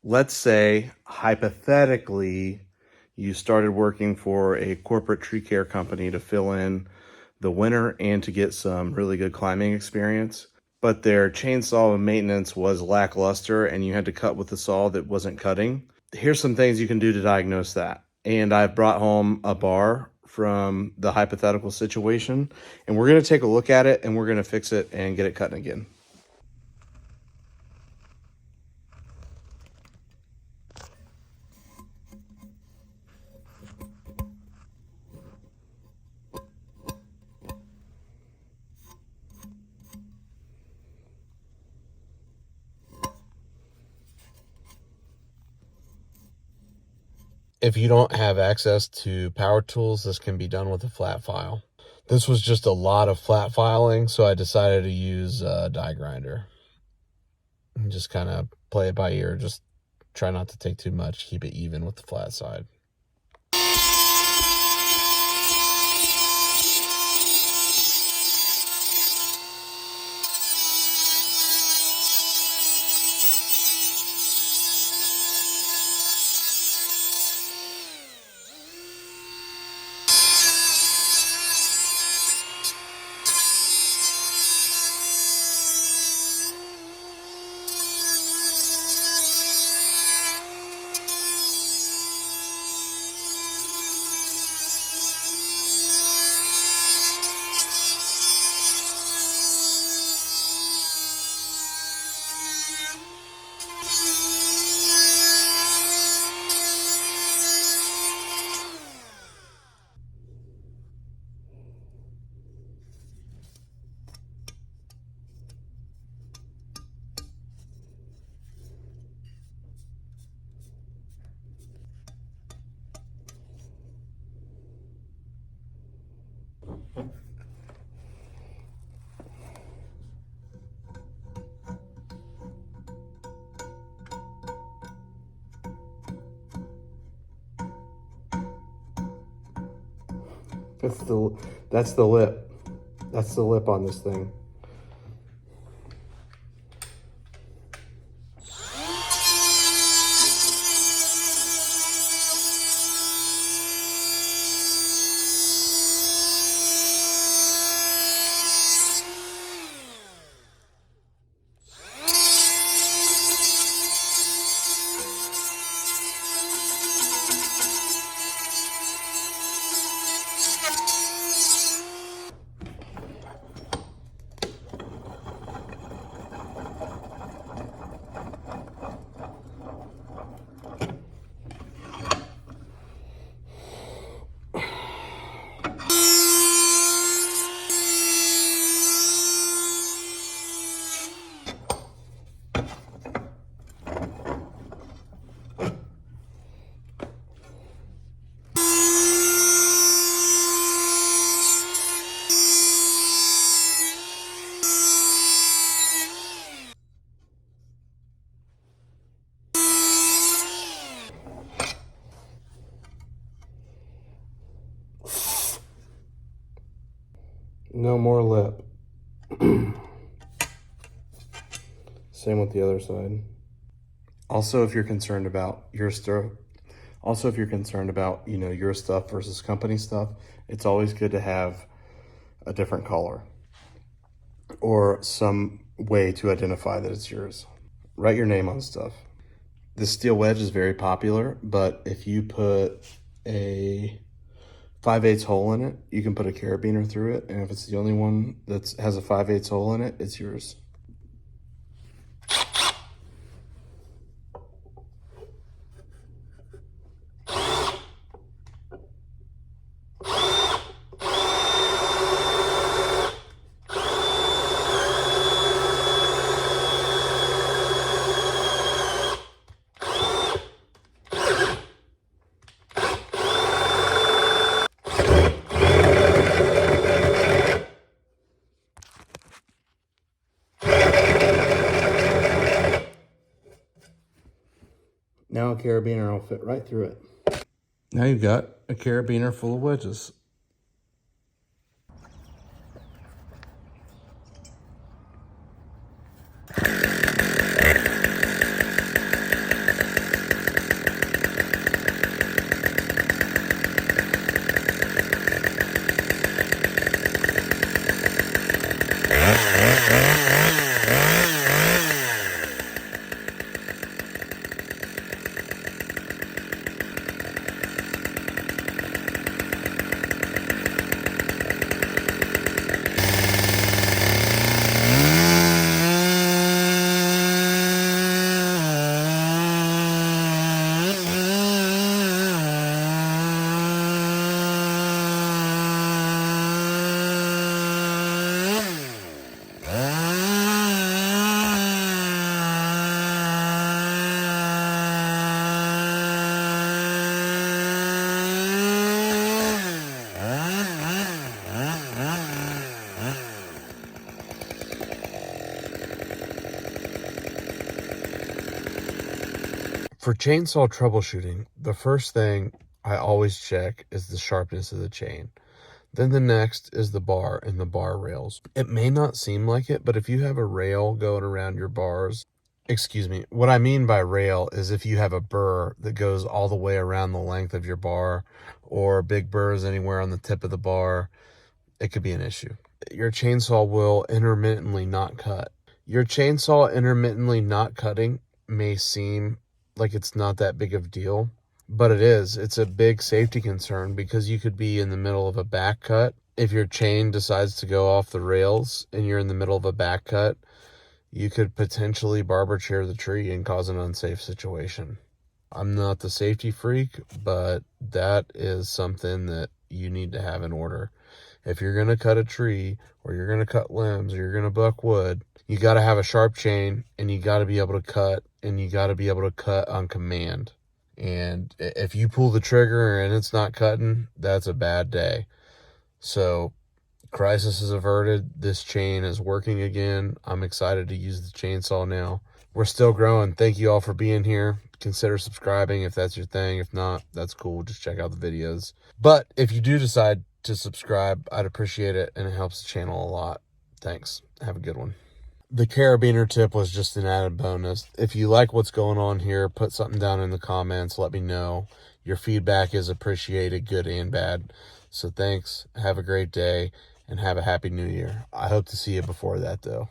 Let's say, hypothetically, you started working for a corporate tree care company to fill in the winter and to get some really good climbing experience, but their chainsaw maintenance was lackluster and you had to cut with a saw that wasn't cutting. Here's some things you can do to diagnose that. And I've brought home a bar from the hypothetical situation, and we're going to take a look at it and we're going to fix it and get it cutting again. If you don't have access to power tools, this can be done with a flat file. This was just a lot of flat filing, so I decided to use a die grinder. And just kind of play it by ear. Just try not to take too much. Keep it even with the flat side. That's the lip. That's the lip on this thing. No more lip. Same with the other side. Also, if you're concerned about your stuff, your stuff versus company stuff, it's always good to have a different color or some way to identify that it's yours. Write your name on stuff. This steel wedge is very popular, but if you put a 5/8 hole in it, you can put a carabiner through it, and if it's the only one that has a 5/8 hole in it, it's yours. Now a carabiner will fit right through it. Now you've got a carabiner full of wedges. For chainsaw troubleshooting, the first thing I always check is the sharpness of the chain. Then the next is the bar and the bar rails. It may not seem like it, but if you have a rail going around your bars, excuse me, what I mean by rail is if you have a burr that goes all the way around the length of your bar, or big burrs anywhere on the tip of the bar, it could be an issue. Your chainsaw will intermittently not cut. Your chainsaw intermittently not cutting may seem like it's not that big of a deal, but it is. It's a big safety concern because you could be in the middle of a back cut. If your chain decides to go off the rails and you're in the middle of a back cut, you could potentially barber chair the tree and cause an unsafe situation. I'm not the safety freak, but that is something that you need to have in order. If you're going to cut a tree, or you're going to cut limbs, or you're going to buck wood, you got to have a sharp chain, and you got to be able to cut, and you got to be able to cut on command. And if you pull the trigger and it's not cutting, that's a bad day. So crisis is averted. This chain is working again. I'm excited to use the chainsaw now. We're still growing. Thank you all for being here. Consider subscribing if that's your thing. If not, that's cool. Just check out the videos. But if you do decide to subscribe, I'd appreciate it, and it helps the channel a lot. Thanks. Have a good one. The carabiner tip was just an added bonus. If you like what's going on here, put something down in the comments. Let me know. Your feedback is appreciated, good and bad. So thanks. Have a great day, and have a happy new year. I hope to see you before that, though.